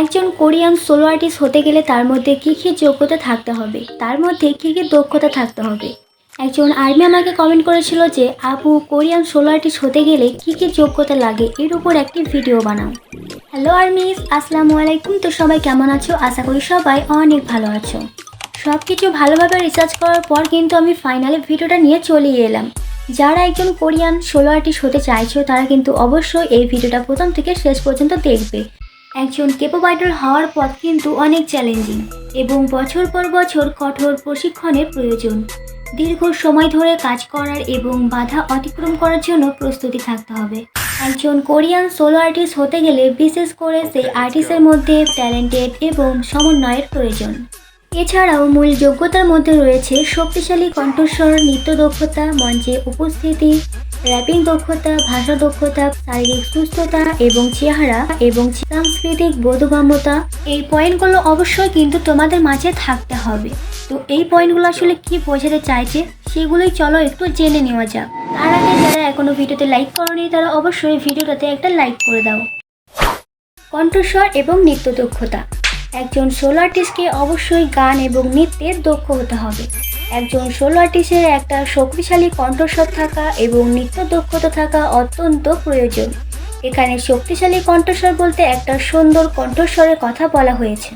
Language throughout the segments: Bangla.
একজন কোরিয়ান সোলো আর্টিস্ট হতে গেলে তার মধ্যে কী কী যোগ্যতা থাকতে হবে, তার মধ্যে কী কী দক্ষতা থাকতে হবে। একজন আর্মি আমাকে কমেন্ট করেছিল যে আপু, কোরিয়ান সোলো আর্টিস্ট হতে গেলে কী কী যোগ্যতা লাগে এর উপর একটি ভিডিও বানাও। হ্যালো আর্মিস, আসসালামু আলাইকুম। তো সবাই কেমন আছো? আশা করি সবাই অনেক ভালো আছো। সব কিছু ভালোভাবে রিসার্চ করার পর কিন্তু আমি ফাইনালি ভিডিওটা নিয়ে চলে এলাম। যারা একজন কোরিয়ান সোলো আর্টিস্ট হতে চাইছো তারা কিন্তু অবশ্যই এই ভিডিওটা প্রথম থেকে শেষ পর্যন্ত দেখবে। একজন কেপপ আইডল হওয়ার পথ কিন্তু অনেক চ্যালেঞ্জিং এবং বছর পর বছর কঠোর প্রশিক্ষণের প্রয়োজন। দীর্ঘ সময় ধরে কাজ করার এবং বাধা অতিক্রম করার জন্য প্রস্তুতি থাকতে হবে। একজন কোরিয়ান সোলো আর্টিস্ট হতে গেলে বিশেষ করে সেই আর্টিস্টের মধ্যে ট্যালেন্টেড এবং সমন্বয়ের প্রয়োজন। এছাড়াও মূল যোগ্যতার মধ্যে রয়েছে শক্তিশালী কণ্ঠস্বর, নৃত্য দক্ষতা, মঞ্চে উপস্থিতি, র্যাপিং দক্ষতা, ভাষা দক্ষতা, শারীরিক সুস্থতা এবং চেহারা এবং সাংস্কৃতিক বোধগম্যতা। এই পয়েন্টগুলো অবশ্যই কিন্তু তোমাদের মাঝে থাকতে হবে। তো এই পয়েন্টগুলো আসলে কি বোঝাতে চাইছে সেগুলোই চলো একটু জেনে নেওয়া যাক। তার আগে যারা এখনো ভিডিওতে লাইক করোনি তারা অবশ্যই ভিডিওটাতে একটা লাইক করে দাও। কণ্ঠস্বর এবং নৃত্য দক্ষতা। একজন সোলো আর্টিস্টকে অবশ্যই গান এবং নৃত্যের দক্ষ হতে হবে। একজন সোলো আর্টিস্টের একটা শক্তিশালী কণ্ঠস্বর থাকা এবং নৃত্য দক্ষতা থাকা অত্যন্ত প্রয়োজন। এখানে শক্তিশালী কণ্ঠস্বর বলতে একটা সুন্দর কণ্ঠস্বরের কথা বলা হয়েছে।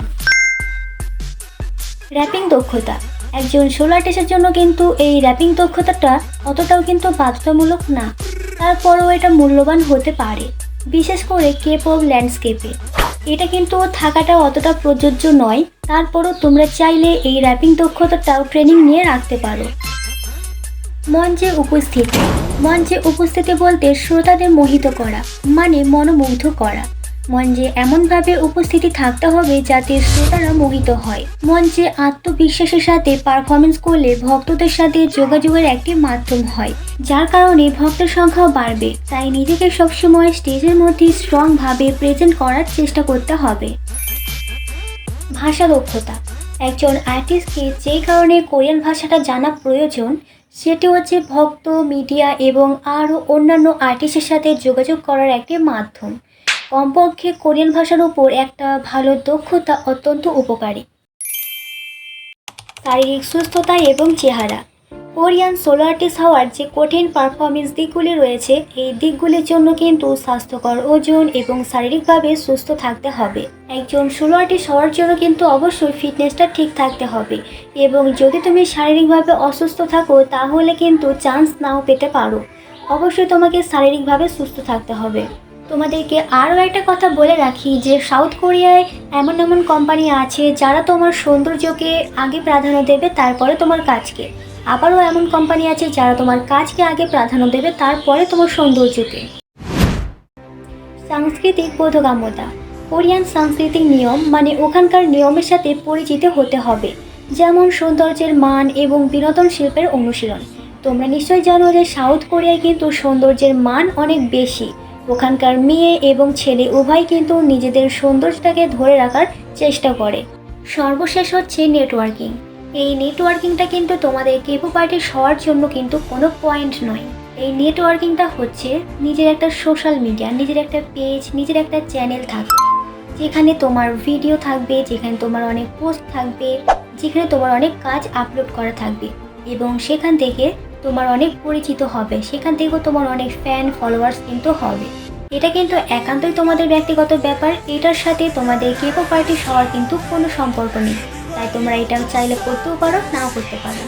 র্যাপিং দক্ষতা। একজন সোলো আর্টিস্টের জন্য কিন্তু এই র্যাপিং দক্ষতাটা অতটাও কিন্তু বাধ্যতামূলক না, তারপরও এটা মূল্যবান হতে পারে, বিশেষ করে কেপপ ল্যান্ডস্কেপে। এটা কিন্তু থাকাটা অতটা প্রযোজ্য নয়, তারপরও তোমরা চাইলে এই র্যাপিং দক্ষতাটাও ট্রেনিং নিয়ে রাখতে পারো। মঞ্চে উপস্থিতি। মঞ্চে উপস্থিতি বলতে শ্রোতাদের মোহিত করা, মানে মনোমুগ্ধ করা। মঞ্চে এমনভাবে উপস্থিতি থাকতে হবে যাতে শ্রোতারা মোহিত হয়। মঞ্চে আত্মবিশ্বাসের সাথে পারফরমেন্স করলে ভক্তদের সাথে যোগাযোগের একটি মাধ্যম হয়, যার কারণে ভক্তের সংখ্যাও বাড়বে। তাই নিজেকে সবসময় স্টেজের মধ্যে স্ট্রংভাবে প্রেজেন্ট করার চেষ্টা করতে হবে। ভাষা দক্ষতা। একজন আর্টিস্টকে যেই কারণে কোরিয়ান ভাষাটা জানা প্রয়োজন সেটি হচ্ছে ভক্ত, মিডিয়া এবং আরও অন্যান্য আর্টিস্টের সাথে যোগাযোগ করার একটি মাধ্যম। কমপক্ষে কোরিয়ান ভাষার উপর একটা ভালো দক্ষতা অত্যন্ত উপকারী। শারীরিক সুস্থতা এবং চেহারা। কোরিয়ান সোলো আর্টিস্ট হওয়ার যে কঠিন পারফরমেন্স দিকগুলি রয়েছে, এই দিকগুলির জন্য কিন্তু স্বাস্থ্যকর ওজন এবং শারীরিকভাবে সুস্থ থাকতে হবে। একজন সোলো আর্টিস্ট হওয়ার জন্য কিন্তু অবশ্যই ফিটনেসটা ঠিক থাকতে হবে এবং যদি তুমি শারীরিকভাবে অসুস্থ থাকো তাহলে কিন্তু চান্স নাও পেতে পারো। অবশ্যই তোমাকে শারীরিকভাবে সুস্থ থাকতে হবে। তোমাদেরকে আরও একটা কথা বলে রাখি যে সাউথ কোরিয়ায় এমন এমন কোম্পানি আছে যারা তোমার সৌন্দর্যকে আগে প্রাধান্য দেবে, তারপরে তোমার কাজকে। আবারও এমন কোম্পানি আছে যারা তোমার কাজকে আগে প্রাধান্য দেবে, তারপরে তোমার সৌন্দর্যকে। সাংস্কৃতিক বোধগম্যতা। কোরিয়ান সাংস্কৃতিক নিয়ম মানে ওখানকার নিয়মের সাথে পরিচিত হতে হবে, যেমন সৌন্দর্যের মান এবং বিনোদন শিল্পের অনুশীলন। তোমরা নিশ্চয়ই জানো যে সাউথ কোরিয়ায় কিন্তু সৌন্দর্যের মান অনেক বেশি। ওখানকার মেয়ে এবং ছেলে উভয় কিন্তু নিজেদের সৌন্দর্যটাকে ধরে রাখার চেষ্টা করে। সর্বশেষ হচ্ছে নেটওয়ার্কিং। এই নেটওয়ার্কিংটা কিন্তু তোমাদের কেপপ আর্টিস্ট হওয়ার জন্য কিন্তু কোনো পয়েন্ট নয়। এই নেটওয়ার্কিংটা হচ্ছে নিজের একটা সোশ্যাল মিডিয়া, নিজের একটা পেজ, নিজের একটা চ্যানেল থাকবে, যেখানে তোমার ভিডিও থাকবে, যেখানে তোমার অনেক পোস্ট থাকবে, যেখানে তোমার অনেক কাজ আপলোড করা থাকবে এবং সেখান থেকে তোমার অনেক পরিচিত হবে, সেখান থেকেও তোমার অনেক ফ্যান ফলোয়ার্স কিন্তু হবে। এটা কিন্তু একান্তই তোমাদের ব্যক্তিগত ব্যাপার, এটার সাথে তোমাদের কেপপ আর্টিস্ট হওয়ার কিন্তু কোনো সম্পর্ক নেই। তাই তোমরা এটা চাইলে করতেও পারো, নাও করতে পারো।